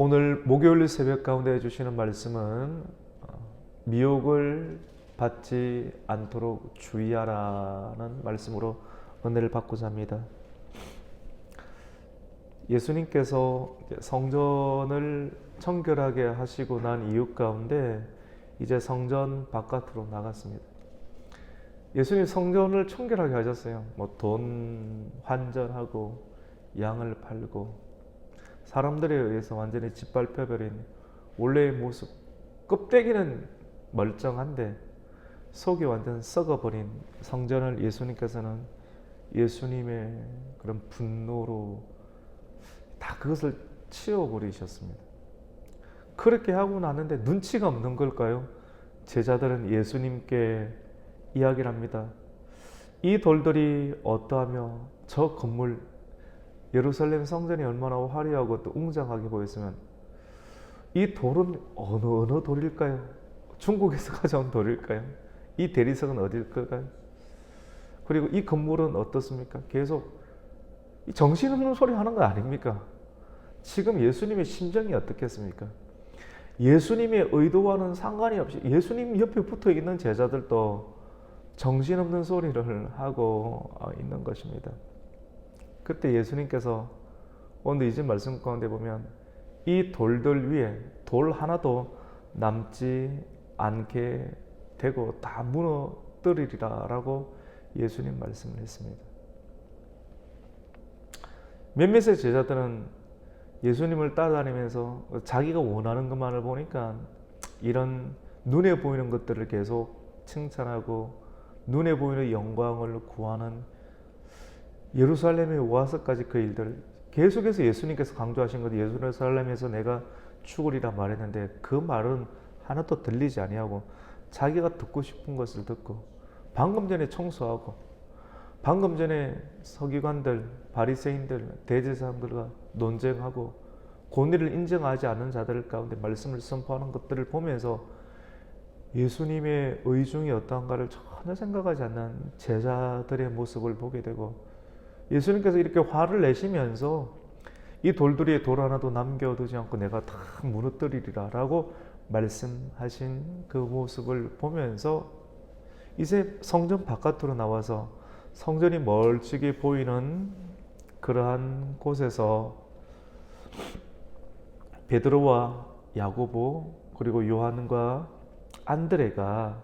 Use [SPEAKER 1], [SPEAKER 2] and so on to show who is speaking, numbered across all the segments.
[SPEAKER 1] 오늘 목요일 새벽 가운데 해주시는 말씀은 미혹을 받지 않도록 주의하라는 말씀으로 은혜를 받고자 합니다. 예수님께서 성전을 청결하게 하시고 난 이유 가운데 이제 성전 바깥으로 나갔습니다. 예수님 성전을 청결하게 하셨어요. 돈 환전하고 양을 팔고 사람들에 의해서 완전히 짓밟혀버린 원래의 모습, 껍데기는 멀쩡한데 속이 완전 썩어버린 성전을 예수님께서는 예수님의 그런 분노로 다 그것을 치워버리셨습니다. 그렇게 하고 나는데 눈치가 없는 걸까요? 제자들은 예수님께 이야기를 합니다. 이 돌들이 어떠하며 저 건물 예루살렘 성전이 얼마나 화려하고 또 웅장하게 보였으면 이 돌은 어느 돌일까요? 중국에서 가져온 돌일까요? 이 대리석은 어딜까요? 그리고 이 건물은 어떻습니까? 계속 정신없는 소리 하는 거 아닙니까? 지금 예수님의 심정이 어떻겠습니까? 예수님의 의도와는 상관이 없이 예수님 옆에 붙어 있는 제자들도 정신없는 소리를 하고 있는 것입니다. 그때 예수님께서 오늘 이 집 말씀 가운데 보면 이 돌들 위에 돌 하나도 남지 않게 되고 다 무너뜨리리라 라고 예수님 말씀을 했습니다. 몇몇의 제자들은 예수님을 따라다니면서 자기가 원하는 것만을 보니까 이런 눈에 보이는 것들을 계속 칭찬하고 눈에 보이는 영광을 구하는 예루살렘에 와서까지 그 일들을 계속해서 예수님께서 강조하신 것, 예루살렘에서 내가 죽으리라 말했는데 그 말은 하나도 들리지 아니하고 자기가 듣고 싶은 것을 듣고 방금 전에 청소하고 방금 전에 서기관들, 바리새인들, 대제사장들과 논쟁하고 권위를 인정하지 않는 자들 가운데 말씀을 선포하는 것들을 보면서 예수님의 의중이 어떠한가를 전혀 생각하지 않는 제자들의 모습을 보게 되고 예수님께서 이렇게 화를 내시면서 이 돌들이 돌 하나도 남겨두지 않고 내가 다 무너뜨리리라 라고 말씀하신 그 모습을 보면서 이제 성전 바깥으로 나와서 성전이 멀찍이 보이는 그러한 곳에서 베드로와 야고보 그리고 요한과 안드레가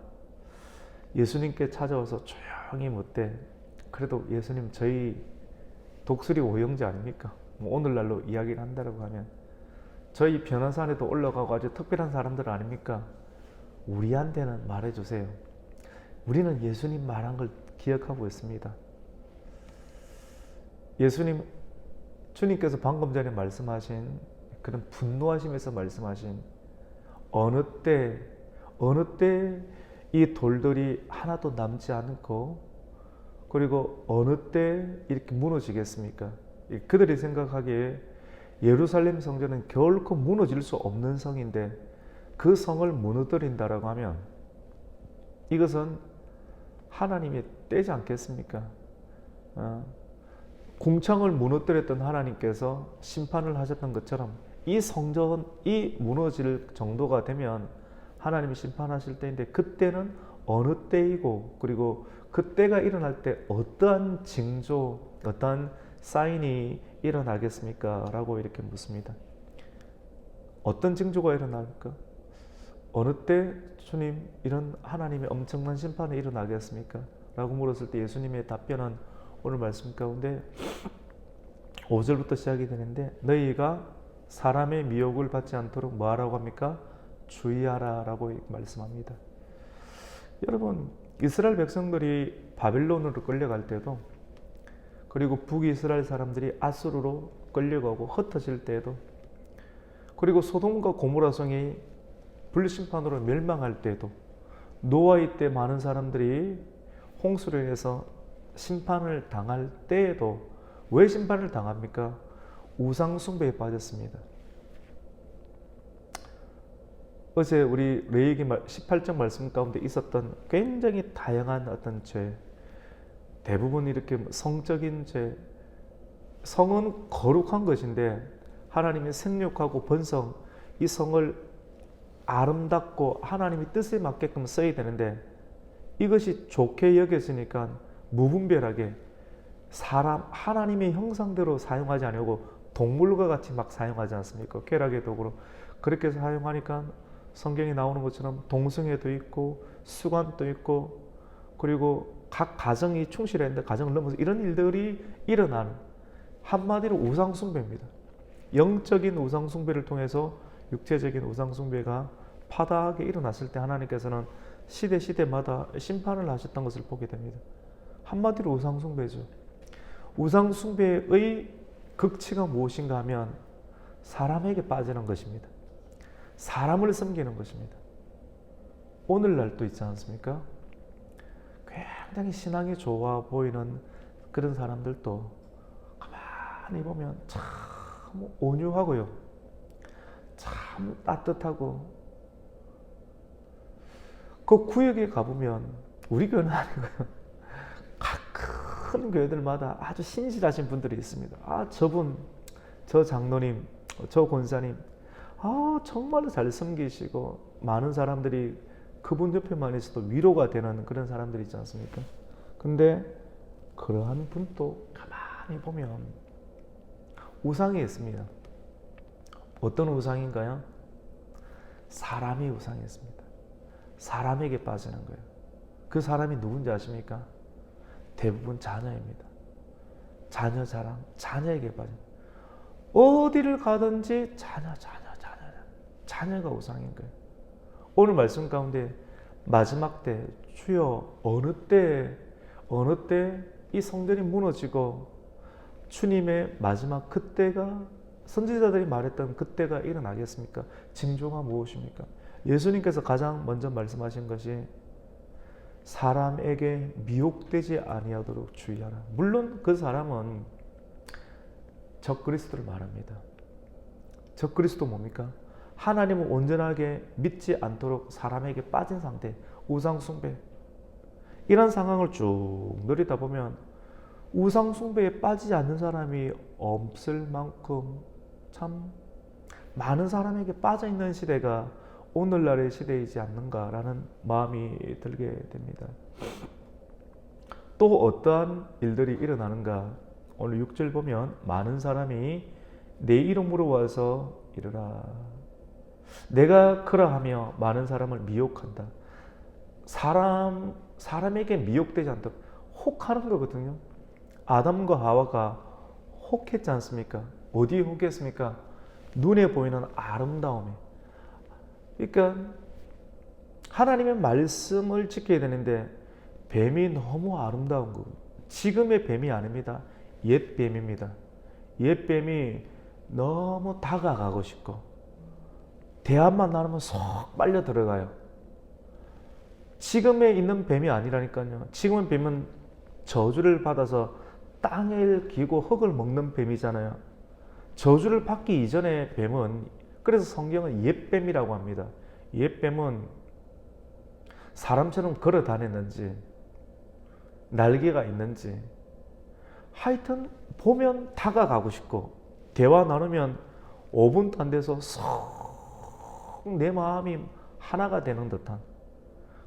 [SPEAKER 1] 예수님께 찾아와서 조용히 묻되 그래도 예수님 저희 독수리 오형제 아닙니까? 오늘날로 이야기를 한다고 하면 저희 변화산에도 올라가고 아주 특별한 사람들 아닙니까? 우리한테는 말해주세요. 우리는 예수님 말한 걸 기억하고 있습니다. 주님께서 방금 전에 말씀하신 그런 분노하시면서 말씀하신 어느 때 이 돌들이 하나도 남지 않고 그리고 어느 때 이렇게 무너지겠습니까? 그들이 생각하기에 예루살렘 성전은 결코 무너질 수 없는 성인데 그 성을 무너뜨린다라고 하면 이것은 하나님의 때지 않겠습니까? 궁창을 무너뜨렸던 하나님께서 심판을 하셨던 것처럼 이 성전이 무너질 정도가 되면 하나님이 심판하실 때인데 그때는 어느 때이고 그리고 그때가 일어날 때 어떠한 징조, 어떠한 사인이 일어나겠습니까? 라고 이렇게 묻습니다. 어떤 징조가 일어날까? 어느 때 주님 이런 하나님의 엄청난 심판이 일어나겠습니까? 라고 물었을 때 예수님의 답변은 오늘 말씀 가운데 5절부터 시작이 되는데 너희가 사람의 미혹을 받지 않도록 뭐하라고 합니까? 주의하라 라고 말씀합니다. 여러분 이스라엘 백성들이 바빌론으로 끌려갈 때도 그리고 북이스라엘 사람들이 아수르로 끌려가고 흩어질 때에도 그리고 소돔과 고모라 성이 불심판으로 멸망할 때에도 노아의 때 많은 사람들이 홍수로 인해서 심판을 당할 때에도 왜 심판을 당합니까? 우상 숭배에 빠졌습니다. 어제 우리 레위기 18장 말씀 가운데 있었던 굉장히 다양한 어떤 죄, 대부분 이렇게 성적인 죄, 성은 거룩한 것인데 하나님의 생육하고 번성, 이 성을 아름답고 하나님의 뜻에 맞게끔 써야 되는데 이것이 좋게 여겨지니까 무분별하게 하나님의 형상대로 사용하지 않고 동물과 같이 막 사용하지 않습니까? 쾌락의 도구로 그렇게 사용하니까 성경에 나오는 것처럼 동성애도 있고 수관도 있고 그리고 각 가정이 충실했는데 가정을 넘어서 이런 일들이 일어나는 한마디로 우상숭배입니다. 영적인 우상숭배를 통해서 육체적인 우상숭배가 파다하게 일어났을 때 하나님께서는 시대마다 심판을 하셨던 것을 보게 됩니다. 한마디로 우상숭배죠. 우상숭배의 극치가 무엇인가 하면 사람에게 빠지는 것입니다. 사람을 섬기는 것입니다. 오늘날도 있지 않습니까? 굉장히 신앙이 좋아 보이는 그런 사람들도 가만히 보면 참 온유하고요. 참 따뜻하고 그 구역에 가보면 우리 교회는 아니고요. 각 큰 교회들마다 아주 신실하신 분들이 있습니다. 저분, 저 장로님, 저 권사님 정말로 잘 섬기시고 많은 사람들이 그분 옆에만 있어도 위로가 되는 그런 사람들이 있지 않습니까? 근데 그러한 분도 가만히 보면 우상이 있습니다. 어떤 우상인가요? 사람이 우상이 있습니다. 사람에게 빠지는 거예요. 그 사람이 누군지 아십니까? 대부분 자녀입니다. 자녀 자랑, 자녀에게 빠집니다. 어디를 가든지 자녀가 우상인 거예요. 오늘 말씀 가운데 마지막 때 주여 어느 때 이 성전이 무너지고 주님의 마지막 그때가 선지자들이 말했던 그때가 일어나겠습니까? 징조가 무엇입니까? 예수님께서 가장 먼저 말씀하신 것이 사람에게 미혹되지 아니하도록 주의하라. 물론 그 사람은 적그리스도를 말합니다. 적그리스도 뭡니까? 하나님을 온전하게 믿지 않도록 사람에게 빠진 상태, 우상숭배. 이런 상황을 쭉 누리다 보면 우상숭배에 빠지지 않는 사람이 없을 만큼 참 많은 사람에게 빠져있는 시대가 오늘날의 시대이지 않는가라는 마음이 들게 됩니다. 또 어떠한 일들이 일어나는가? 오늘 6절 보면 많은 사람이 내 이름으로 와서 이르라. 내가 그러하며 많은 사람을 미혹한다. 사람에게 미혹되지 않도록 혹하는 거거든요. 아담과 하와가 혹했지 않습니까? 어디에 혹했습니까? 눈에 보이는 아름다움에. 그러니까 하나님의 말씀을 지켜야 되는데 뱀이 너무 아름다운 거고 지금의 뱀이 아닙니다. 옛 뱀입니다. 옛 뱀이 너무 다가가고 싶고 대화만 나누면 쏙 빨려 들어가요. 지금에 있는 뱀이 아니라니까요. 지금의 뱀은 저주를 받아서 땅을 기고 흙을 먹는 뱀이잖아요. 저주를 받기 이전의 뱀은 그래서 성경은 옛뱀이라고 합니다. 옛뱀은 사람처럼 걸어 다녔는지 날개가 있는지 하여튼 보면 다가가고 싶고 대화 나누면 5분도 안 돼서 쏙 내 마음이 하나가 되는 듯한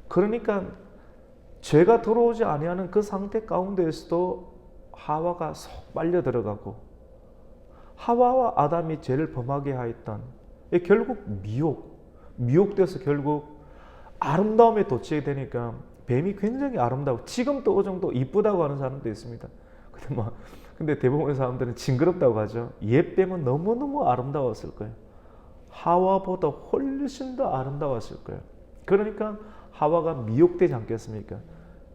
[SPEAKER 1] 그러니까 죄가 들어오지 아니하는 그 상태 가운데에서도 하와가 쏙 빨려 들어가고 하와와 아담이 죄를 범하게 하였던 결국 미혹돼서 결국 아름다움에 도취해 되니까 뱀이 굉장히 아름다워 지금도 어느 정도 이쁘다고 하는 사람도 있습니다. 근데 대부분의 사람들은 징그럽다고 하죠. 옛 뱀은 너무너무 아름다웠을 거예요. 하와보다 훨씬 더 아름다웠을 거예요. 그러니까 하와가 미혹되지 않겠습니까?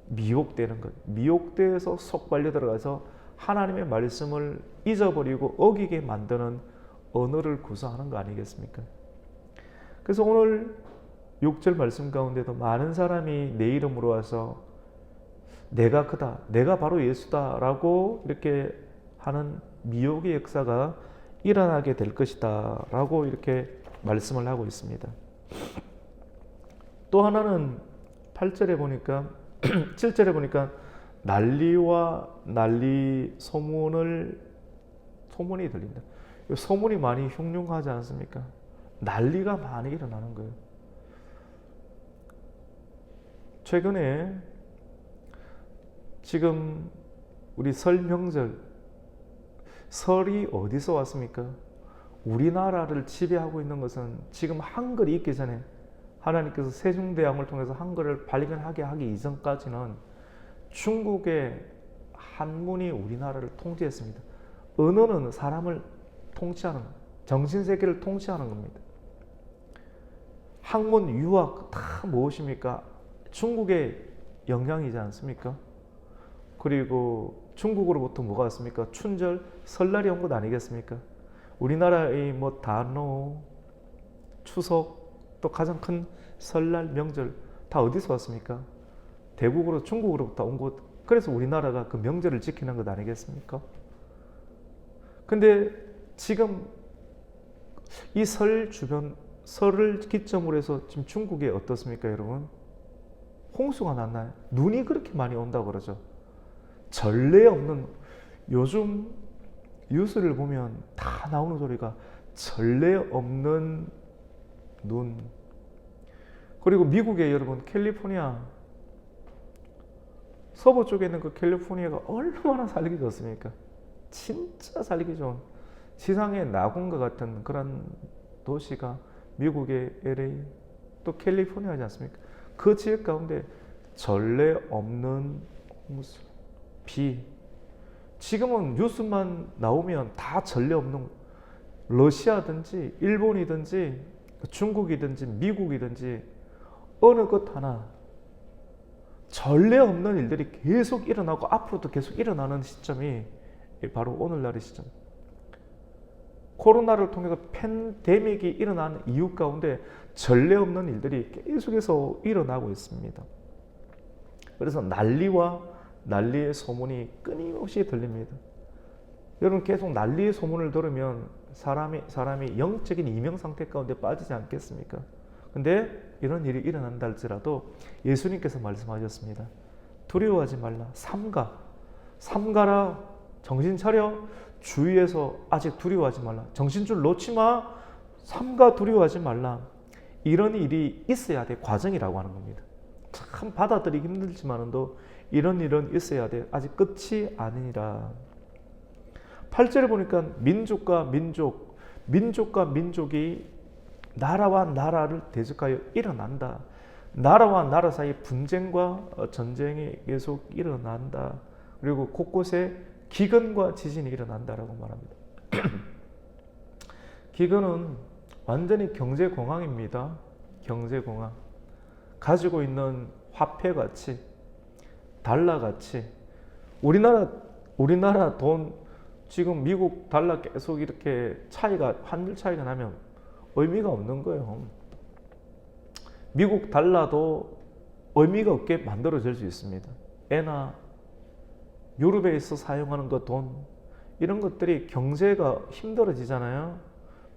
[SPEAKER 1] 미혹되는 것. 미혹돼서 속 빨려 들어가서 하나님의 말씀을 잊어버리고 어기게 만드는 언어를 구사하는 거 아니겠습니까? 그래서 오늘 6절 말씀 가운데도 많은 사람이 내 이름으로 와서 내가 그다, 내가 바로 예수다 라고 이렇게 하는 미혹의 역사가 일어나게 될 것이다 라고 이렇게 말씀을 하고 있습니다. 또 하나는 8절에 보니까 7절에 보니까 난리와 난리 소문이 들린다. 소문이 많이 흉흉하지 않습니까? 난리가 많이 일어나는 거예요. 최근에 지금 우리 설 명절, 설이 어디서 왔습니까? 우리나라를 지배하고 있는 것은 지금 한글이 있기 전에 하나님께서 세종대왕을 통해서 한글을 발견하게 하기 이전까지는 중국의 한문이 우리나라를 통치했습니다. 언어는 사람을 통치하는, 정신세계를 통치하는 겁니다. 학문, 유학 다 무엇입니까? 중국의 영향이지 않습니까? 그리고 중국으로부터 뭐가 왔습니까? 춘절, 설날이 온 것 아니겠습니까? 우리나라의 뭐 단오, 추석, 또 가장 큰 설날, 명절 다 어디서 왔습니까? 대국으로 중국으로부터 온 것. 그래서 우리나라가 그 명절을 지키는 것 아니겠습니까? 근데 지금 이 설 주변, 설을 기점으로 해서 지금 중국에 어떻습니까, 여러분? 홍수가 났나요? 눈이 그렇게 많이 온다고 그러죠. 전례 없는, 요즘 뉴스를 보면 다 나오는 소리가 전례 없는 눈. 그리고 미국의 여러분, 캘리포니아 서부 쪽에 있는 그 캘리포니아가 얼마나 살기 좋습니까? 진짜 살기 좋은 지상의 낙원과 같은 그런 도시가 미국의 LA, 또 캘리포니아지 않습니까? 그 지역 가운데 전례 없는 홍수, 비. 지금은 뉴스만 나오면 다 전례 없는, 러시아든지 일본이든지 중국이든지 미국이든지 어느 것 하나 전례 없는 일들이 계속 일어나고 앞으로도 계속 일어나는 시점이 바로 오늘날의 시점. 코로나를 통해서 팬데믹이 일어난 이유 가운데 전례 없는 일들이 계속해서 일어나고 있습니다. 그래서 난리의 소문이 끊임없이 들립니다. 여러분, 계속 난리의 소문을 들으면 사람이 영적인 이명 상태 가운데 빠지지 않겠습니까? 근데 이런 일이 일어난다 할지라도 예수님께서 말씀하셨습니다. 두려워하지 말라. 삼가라. 정신 차려. 주위에서 아직 두려워하지 말라. 정신줄 놓지 마. 삼가 두려워하지 말라. 이런 일이 있어야 돼. 과정이라고 하는 겁니다. 참 받아들이기 힘들지만도 이런 일은 있어야 돼. 아직 끝이 아니라. 8절에 보니까 민족과 민족이 나라와 나라를 대적하여 일어난다. 나라와 나라 사이 분쟁과 전쟁이 계속 일어난다. 그리고 곳곳에 기근과 지진이 일어난다라고 말합니다. 기근은 완전히 경제공황입니다. 경제공황. 가지고 있는 화폐가치, 달러가치. 우리나라 돈, 지금 미국 달러 계속 이렇게 환율 차이가 나면 의미가 없는 거예요. 미국 달러도 의미가 없게 만들어질 수 있습니다. 엔화, 유럽에서 사용하는 그 돈, 이런 것들이 경제가 힘들어지잖아요.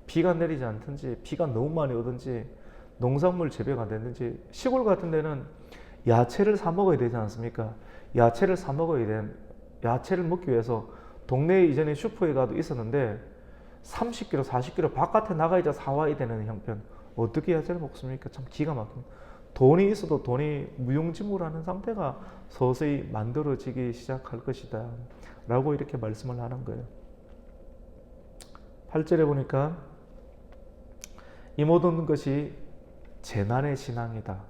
[SPEAKER 1] 비가 내리지 않든지, 비가 너무 많이 오든지, 농산물 재배가 안 되든지, 시골 같은 데는 야채를 사 먹어야 되지 않습니까? 야채를 먹기 위해서 동네에 이전에 슈퍼에 가도 있었는데 30km, 40km 바깥에 나가야 사와야 되는 형편. 어떻게 야채를 먹습니까? 참 기가 막힙니다. 돈이 있어도 돈이 무용지물하는 상태가 서서히 만들어지기 시작할 것이다 라고 이렇게 말씀을 하는 거예요. 8절에 보니까 이 모든 것이 재난의 신앙이다.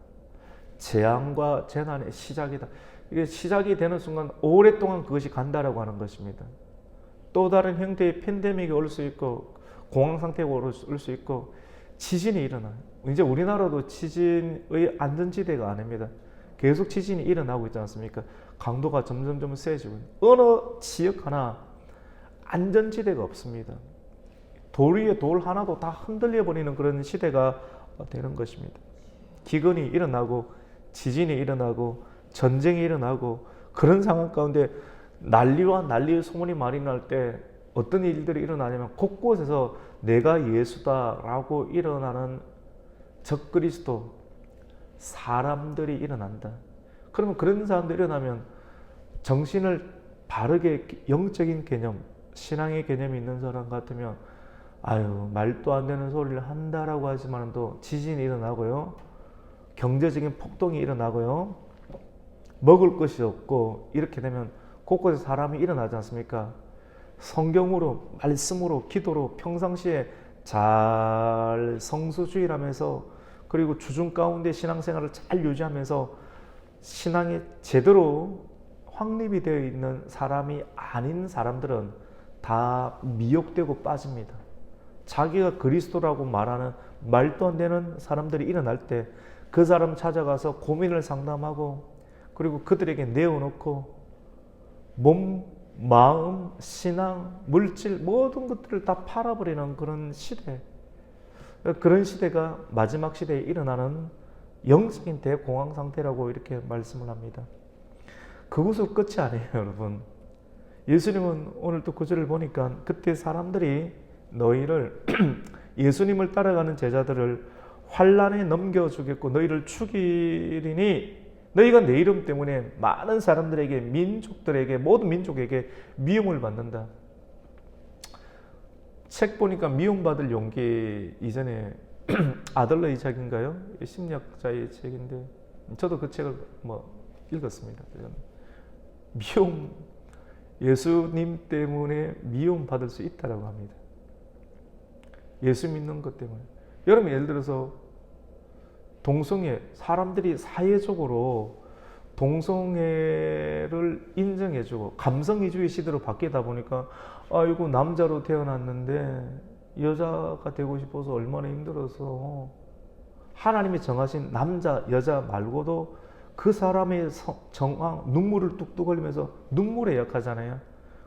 [SPEAKER 1] 재앙과 재난의 시작이다. 이게 시작이 되는 순간 오랫동안 그것이 간다라고 하는 것입니다. 또 다른 형태의 팬데믹이 올 수 있고 공황 상태가 올 수 있고 지진이 일어나요. 이제 우리나라도 지진의 안전지대가 아닙니다. 계속 지진이 일어나고 있지 않습니까? 강도가 점점 세지고 어느 지역 하나 안전지대가 없습니다. 돌 위에 돌 하나도 다 흔들려 버리는 그런 시대가 되는 것입니다. 기근이 일어나고 지진이 일어나고 전쟁이 일어나고 그런 상황 가운데 난리의 소문이 많이 날 때 어떤 일들이 일어나냐면 곳곳에서 내가 예수다라고 일어나는 적그리스도 사람들이 일어난다. 그러면 그런 사람들이 일어나면 정신을 바르게 영적인 개념, 신앙의 개념이 있는 사람 같으면 아유, 말도 안 되는 소리를 한다라고 하지만 또 지진이 일어나고요. 경제적인 폭동이 일어나고요. 먹을 것이 없고 이렇게 되면 곳곳에 사람이 일어나지 않습니까? 성경으로, 말씀으로, 기도로 평상시에 잘 성수주의하면서 그리고 주중 가운데 신앙생활을 잘 유지하면서 신앙이 제대로 확립이 되어 있는 사람이 아닌 사람들은 다 미혹되고 빠집니다. 자기가 그리스도라고 말하는 말도 안 되는 사람들이 일어날 때 그 사람 찾아가서 고민을 상담하고 그리고 그들에게 내어놓고 몸, 마음, 신앙, 물질 모든 것들을 다 팔아버리는 그런 시대, 그런 시대가 마지막 시대에 일어나는 영적인 대공황 상태라고 이렇게 말씀을 합니다. 그것으로 끝이 아니에요, 여러분. 예수님은 오늘 또 구절을 보니까 그때 사람들이 너희를 예수님을 따라가는 제자들을 환란에 넘겨주겠고 너희를 죽이리니 너희가 내 이름 때문에 많은 사람들에게 민족들에게 모든 민족에게 미움을 받는다. 책 보니까 미움받을 용기 이전에 아들러의 책인가요? 심리학자의 책인데 저도 그 책을 읽었습니다. 미움, 예수님 때문에 미움받을 수 있다라고 합니다. 예수 믿는 것 때문에. 여러분 예를 들어서 동성애, 사람들이 사회적으로 동성애를 인정해주고 감성이주의 시대로 바뀌다 보니까 아이고 남자로 태어났는데 여자가 되고 싶어서 얼마나 힘들어서 하나님이 정하신 남자, 여자 말고도 그 사람의 정황, 눈물을 뚝뚝 흘리면서 눈물에 약하잖아요.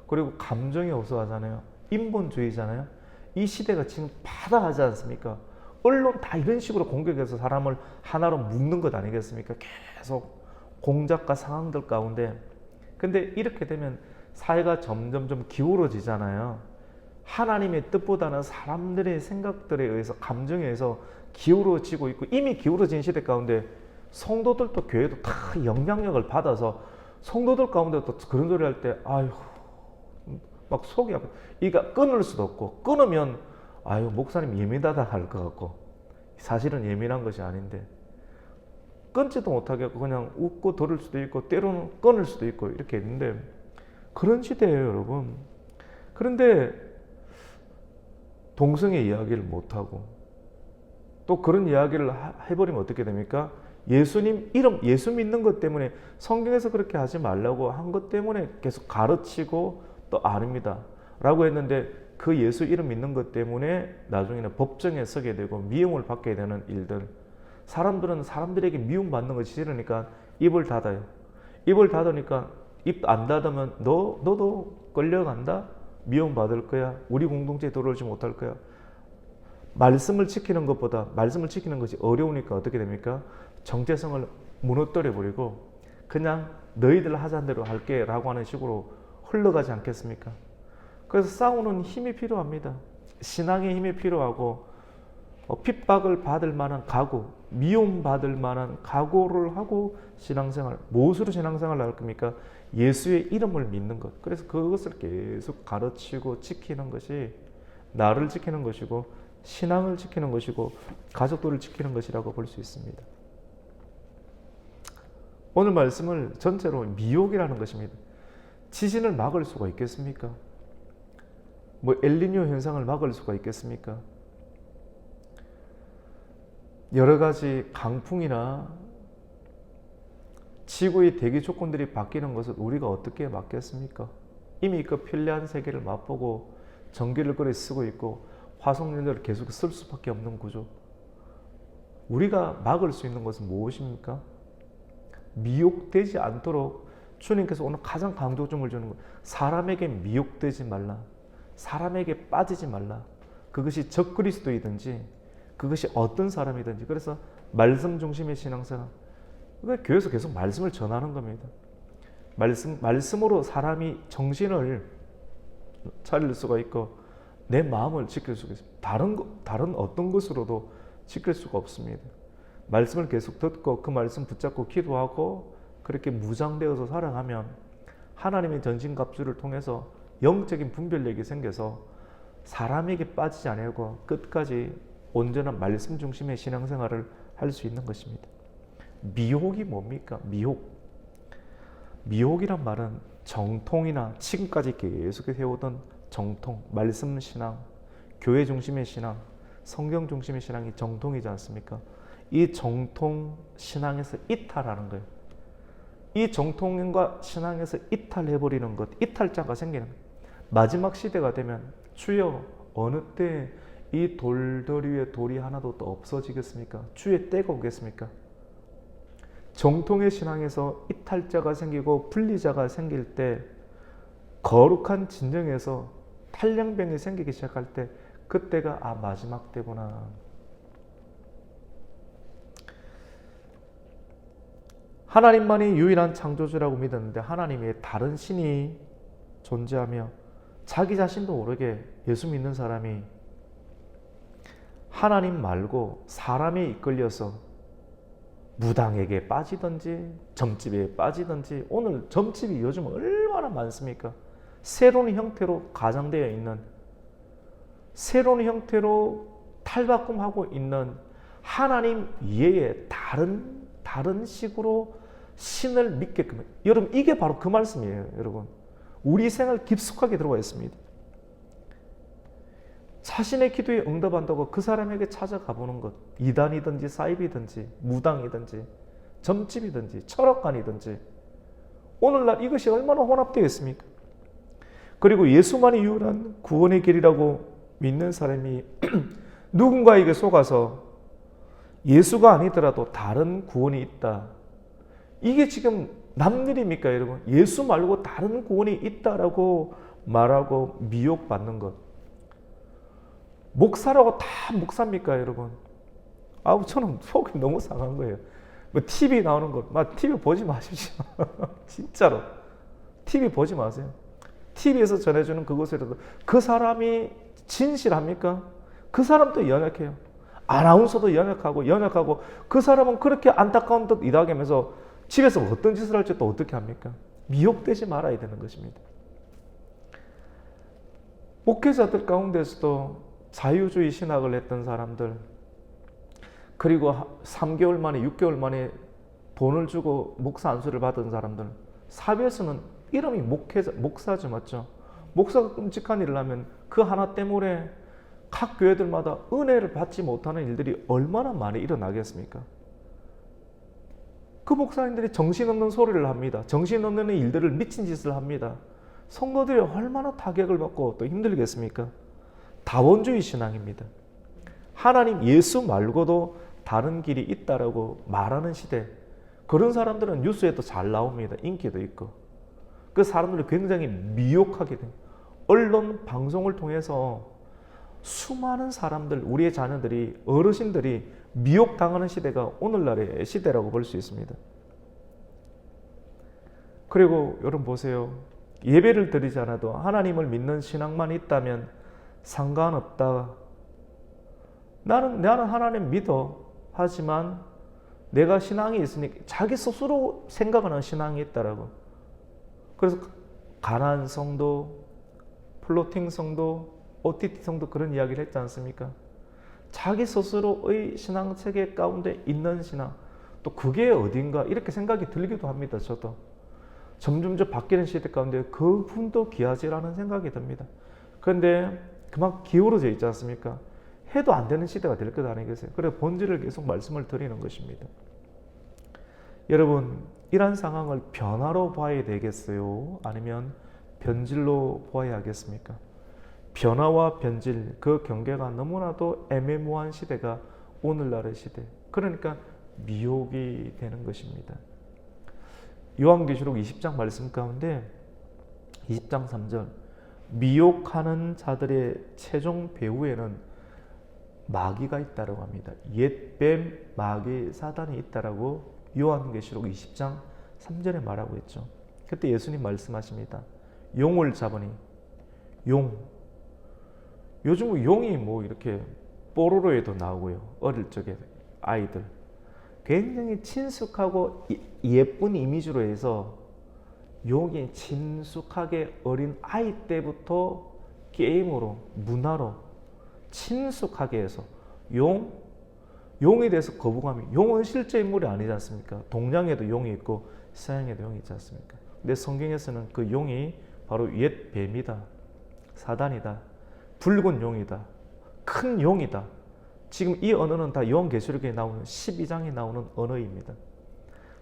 [SPEAKER 1] 그리고 감정이 없어하잖아요. 인본주의잖아요. 이 시대가 지금 바다하지 않습니까? 언론 다 이런 식으로 공격해서 사람을 하나로 묶는 것 아니겠습니까? 계속 공작과 상황들 가운데. 근데 이렇게 되면 사회가 점점 기울어지잖아요. 하나님의 뜻보다는 사람들의 생각들에 의해서, 감정에 의해서 기울어지고 있고, 이미 기울어진 시대 가운데 성도들도 교회도 다 영향력을 받아서 성도들 가운데 또 그런 소리 할 때 아유 막 속이 아파. 이가 끊을 수도 없고, 끊으면 아유 목사님 예민하다 할 것 같고, 사실은 예민한 것이 아닌데 끊지도 못하게 하고 그냥 웃고 들을 수도 있고 때로는 끊을 수도 있고 이렇게 있는데 그런 시대예요, 여러분. 그런데 동성애 이야기를 못하고 또 그런 이야기를 해버리면 어떻게 됩니까? 예수님 이름, 예수 믿는 것 때문에 성경에서 그렇게 하지 말라고 한 것 때문에 계속 가르치고 또 아닙니다 라고 했는데, 그 예수 이름 믿는 것 때문에 나중에는 법정에 서게 되고 미움을 받게 되는 일들. 사람들은 사람들에게 미움받는 것이 싫으니까 입을 닫아요. 입을 닫으니까 입 안 닫으면 너도 끌려간다? 미움받을 거야? 우리 공동체에 들어오지 못할 거야? 말씀을 지키는 것보다 말씀을 지키는 것이 어려우니까 어떻게 됩니까? 정체성을 무너뜨려 버리고 그냥 너희들 하자는 대로 할게 라고 하는 식으로 흘러가지 않겠습니까? 그래서 싸우는 힘이 필요합니다. 신앙의 힘이 필요하고 핍박을 받을 만한 각오, 미움받을 만한 각오를 하고 신앙생활, 무엇으로 신앙생활을 할 겁니까? 예수의 이름을 믿는 것. 그래서 그것을 계속 가르치고 지키는 것이 나를 지키는 것이고 신앙을 지키는 것이고 가족들을 지키는 것이라고 볼 수 있습니다. 오늘 말씀을 전체로 미혹이라는 것입니다. 지진을 막을 수가 있겠습니까? 엘니뇨 현상을 막을 수가 있겠습니까? 여러 가지 강풍이나 지구의 대기 조건들이 바뀌는 것을 우리가 어떻게 막겠습니까? 이미 그 편리한 세계를 맛보고 전기를 그래 쓰고 있고 화석연료를 계속 쓸 수밖에 없는 구조. 우리가 막을 수 있는 것은 무엇입니까? 미혹되지 않도록 주님께서 오늘 가장 강조점을 주는 것, 사람에게 미혹되지 말라, 사람에게 빠지지 말라. 그것이 적그리스도이든지 그것이 어떤 사람이든지. 그래서 말씀 중심의 신앙생활, 교회에서 계속 말씀을 전하는 겁니다. 말씀으로 사람이 정신을 차릴 수가 있고 내 마음을 지킬 수가 있습니다. 다른 어떤 것으로도 지킬 수가 없습니다. 말씀을 계속 듣고 그 말씀 붙잡고 기도하고 그렇게 무장되어서 살아가면 하나님의 전신갑주를 통해서 영적인 분별력이 생겨서 사람에게 빠지지 않고 끝까지 온전한 말씀 중심의 신앙생활을 할 수 있는 것입니다. 미혹이 뭡니까? 미혹이란 말은 정통이나 지금까지 계속 해오던 정통, 말씀 신앙, 교회 중심의 신앙, 성경 중심의 신앙이 정통이지 않습니까? 이 정통 신앙에서 이탈하는 거예요. 이 정통과 신앙에서 이탈해버리는 것, 이탈자가 생기는 거예요. 마지막 시대가 되면 주여 어느 때 이 돌들 위에 돌이 하나도 또 없어지겠습니까? 주의 때가 오겠습니까? 정통의 신앙에서 이탈자가 생기고 분리자가 생길 때, 거룩한 진정에서 탈령병이 생기기 시작할 때, 그때가 마지막 때구나. 하나님만이 유일한 창조주라고 믿었는데 하나님이 다른 신이 존재하며 자기 자신도 모르게 예수 믿는 사람이 하나님 말고 사람에 이끌려서 무당에게 빠지든지 점집에 빠지든지, 오늘 점집이 요즘 얼마나 많습니까? 새로운 형태로 가장되어 있는, 새로운 형태로 탈바꿈하고 있는 하나님 이외에 다른 식으로 신을 믿게끔. 여러분, 이게 바로 그 말씀이에요. 여러분, 우리 생활 깊숙하게 들어와 있습니다. 자신의 기도에 응답한다고 그 사람에게 찾아가 보는 것, 이단이든지 사이비든지 무당이든지 점집이든지 철학관이든지, 오늘날 이것이 얼마나 혼합되어 있습니까? 그리고 예수만이 유일한 구원의 길이라고 믿는 사람이 누군가에게 속아서 예수가 아니더라도 다른 구원이 있다. 이게 지금 남일입니까, 여러분? 예수 말고 다른 구원이 있다라고 말하고 미혹받는 것. 목사라고 다 목사입니까, 여러분? 저는 속이 너무 상한 거예요. 뭐 TV 나오는 거, TV 보지 마십시오. 진짜로. TV 보지 마세요. TV에서 전해주는 그것이라도 그 사람이 진실합니까? 그 사람도 연약해요. 아나운서도 연약하고 그 사람은 그렇게 안타까운 듯 이야기하면서 집에서 어떤 짓을 할지 또 어떻게 합니까? 미혹되지 말아야 되는 것입니다. 목회자들 가운데서도 자유주의 신학을 했던 사람들, 그리고 3개월 만에 6개월 만에 돈을 주고 목사 안수를 받은 사람들, 사회에서는 이름이 목사죠, 맞죠? 목사가 끔찍한 일을 하면 그 하나 때문에 각 교회들마다 은혜를 받지 못하는 일들이 얼마나 많이 일어나겠습니까? 그 목사님들이 정신없는 소리를 합니다. 정신없는 일들을 미친 짓을 합니다. 성도들이 얼마나 타격을 받고 또 힘들겠습니까? 다원주의 신앙입니다. 하나님 예수 말고도 다른 길이 있다라고 말하는 시대, 그런 사람들은 뉴스에도 잘 나옵니다. 인기도 있고. 그 사람들을 굉장히 미혹하게 돼요. 언론, 방송을 통해서 수많은 사람들, 우리의 자녀들이, 어르신들이 미혹당하는 시대가 오늘날의 시대라고 볼 수 있습니다. 그리고 여러분 보세요. 예배를 드리지 않아도 하나님을 믿는 신앙만 있다면 상관없다. 나는 하나님 믿어. 하지만 내가 신앙이 있으니까, 자기 스스로 생각하는 신앙이 있다라고. 그래서 가난 성도, 플로팅 성도, OTT 성도 그런 이야기를 했지 않습니까? 자기 스스로의 신앙 체계 가운데 있는 신앙, 또 그게 어딘가 이렇게 생각이 들기도 합니다. 저도 점점 바뀌는 시대 가운데 그분도 귀하지라는 생각이 듭니다. 그런데 그만 기울어져 있지 않습니까? 해도 안 되는 시대가 될 것 아니겠어요? 그래서 본질을 계속 말씀을 드리는 것입니다. 여러분, 이러한 상황을 변화로 봐야 되겠어요? 아니면 변질로 보아야 하겠습니까? 변화와 변질, 그 경계가 너무나도 애매모호한 시대가 오늘날의 시대. 그러니까 미혹이 되는 것입니다. 요한계시록 20장 말씀 가운데 20장 3절, 미혹하는 자들의 최종 배후에는 마귀가 있다고 합니다. 옛뱀, 마귀, 사단이 있다라고 요한계시록 20장 3절에 말하고 있죠. 그때 예수님 말씀하십니다. 용을 잡으니, 용. 요즘 용이 이렇게 뽀로로에도 나오고요. 어릴 적에 아이들. 굉장히 친숙하고 예쁜 이미지로 해서 용이 친숙하게 어린 아이 때부터 게임으로, 문화로 친숙하게 해서 용에 대해서 거부감이, 용은 실제 인물이 아니지 않습니까? 동양에도 용이 있고 서양에도 용이 있지 않습니까? 근데 성경에서는 그 용이 바로 옛 뱀이다, 사단이다, 붉은 용이다, 큰 용이다. 지금 이 언어는 다 요한계시록에 나오는 12장에 나오는 언어입니다.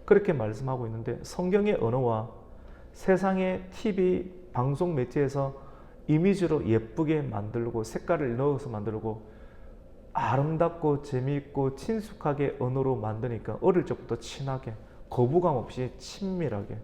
[SPEAKER 1] 그렇게 말씀하고 있는데 성경의 언어와 세상의 TV 방송 매체에서 이미지로 예쁘게 만들고 색깔을 넣어서 만들고 아름답고 재미있고 친숙하게 언어로 만드니까 어릴 적부터 친하게, 거부감 없이 친밀하게,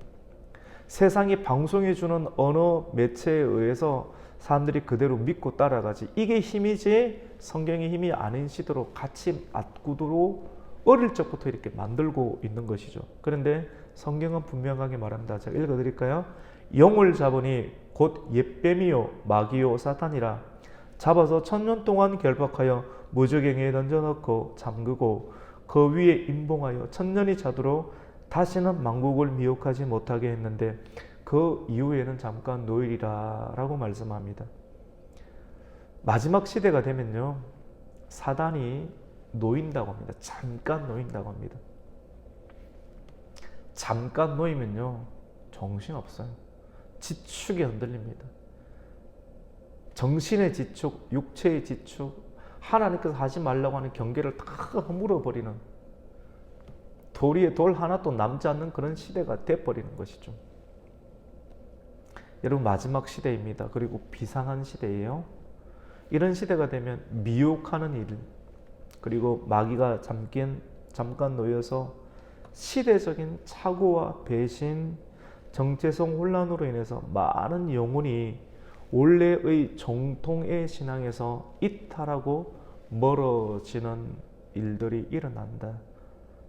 [SPEAKER 1] 세상이 방송해주는 언어 매체에 의해서 사람들이 그대로 믿고 따라가지, 이게 힘이지 성경의 힘이 아닌 시대로 같이 맞구도로 어릴 적부터 이렇게 만들고 있는 것이죠. 그런데 성경은 분명하게 말합니다. 제가 읽어드릴까요? 영을 잡으니 곧 옛뱀이요 마귀요 사탄이라, 잡아서 1000년 동안 결박하여 무저갱이에 던져넣고 잠그고 그 위에 임봉하여 1000년이 차도록 다시는 만국을 미혹하지 못하게 했는데 그 이후에는 잠깐 노일이라 라고 말씀합니다. 마지막 시대가 되면요, 사단이 놓인다고 합니다. 잠깐 놓인다고 합니다. 잠깐 놓이면요, 정신없어요. 지축이 흔들립니다. 정신의 지축, 육체의 지축, 하나님께서 하지 말라고 하는 경계를 다 허물어버리는, 도리에 돌 하나도 남지 않는 그런 시대가 돼버리는 것이죠. 여러분, 마지막 시대입니다. 그리고 비상한 시대예요. 이런 시대가 되면 미혹하는 일, 그리고 마귀가 잠깐 놓여서 시대적인 착오와 배신, 정체성 혼란으로 인해서 많은 영혼이 원래의 정통의 신앙에서 이탈하고 멀어지는 일들이 일어난다.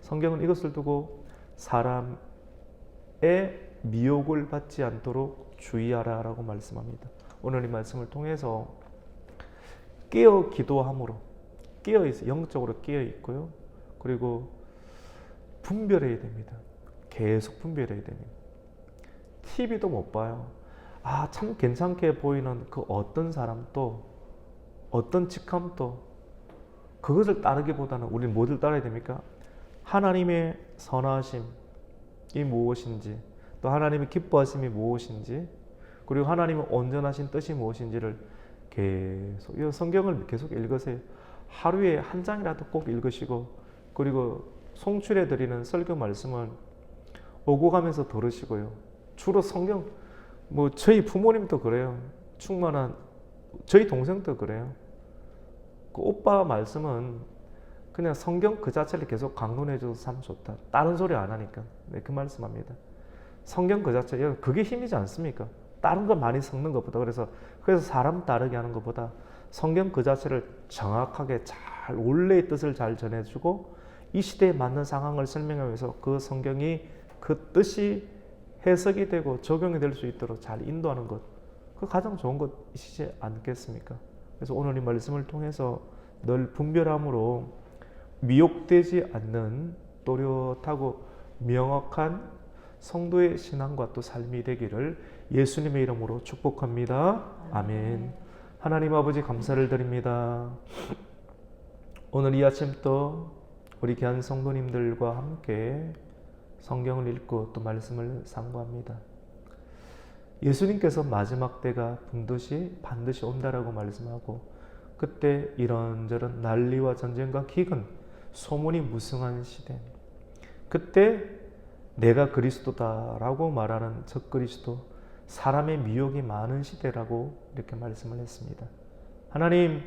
[SPEAKER 1] 성경은 이것을 두고 사람의 미혹을 받지 않도록 주의하라 라고 말씀합니다. 오늘 이 말씀을 통해서 깨어 기도함으로, 영적으로 깨어 있고요. 그리고 분별해야 됩니다. 계속 분별해야 됩니다. TV도 못 봐요. 참 괜찮게 보이는 그 어떤 사람도, 어떤 직함도, 그것을 따르기보다는 우리는 뭐를 따라야 됩니까? 하나님의 선하심이 무엇인지, 또 하나님의 기뻐하심이 무엇인지, 그리고 하나님의 온전하신 뜻이 무엇인지를 계속, 이 성경을 계속 읽으세요. 하루에 한 장이라도 꼭 읽으시고, 그리고 송출해 드리는 설교 말씀은 오고 가면서 들으시고요. 주로 성경, 저희 부모님도 그래요. 충만한 저희 동생도 그래요. 그 오빠 말씀은 그냥 성경 그 자체를 계속 강론해 줘서 참 좋다. 다른 소리 안 하니까. 네, 그 말씀합니다. 성경 그 자체, 그게 힘이지 않습니까? 다른 거 많이 섞는 것보다. 그래서 사람 따르게 하는 것보다 성경 그 자체를 정확하게 잘, 원래의 뜻을 잘 전해주고 이 시대에 맞는 상황을 설명하면서 그 성경이 그 뜻이 해석이 되고 적용이 될 수 있도록 잘 인도하는 것, 그 가장 좋은 것이지 않겠습니까? 그래서 오늘 이 말씀을 통해서 늘 분별함으로 미혹되지 않는 또렷하고 명확한 성도의 신앙과 또 삶이 되기를 예수님의 이름으로 축복합니다. 아멘. 하나님 아버지, 감사를 드립니다. 오늘 이 아침 또 우리 귀한 성도님들과 함께 성경을 읽고 또 말씀을 상고합니다. 예수님께서 마지막 때가 반드시 온다라고 말씀하고, 그때 이런저런 난리와 전쟁과 기근, 소문이 무성한 시대, 그때 내가 그리스도다라고 말하는 적그리스도, 사람의 미혹이 많은 시대라고 이렇게 말씀을 했습니다. 하나님,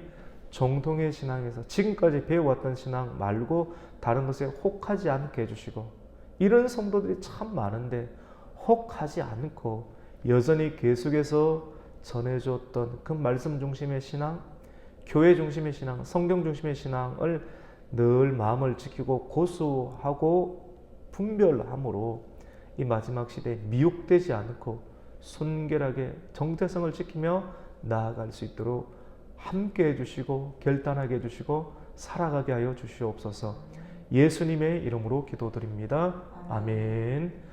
[SPEAKER 1] 정통의 신앙에서 지금까지 배워왔던 신앙 말고 다른 것에 혹하지 않게 해주시고, 이런 성도들이 참 많은데 혹하지 않고 여전히 계속해서 전해줬던 그 말씀 중심의 신앙, 교회 중심의 신앙, 성경 중심의 신앙을 늘 마음을 지키고 고수하고 분별함으로 이 마지막 시대에 미혹되지 않고 순결하게 정체성을 지키며 나아갈 수 있도록 함께 해주시고 결단하게 해주시고 살아가게 하여 주시옵소서. 예수님의 이름으로 기도드립니다. 아멘.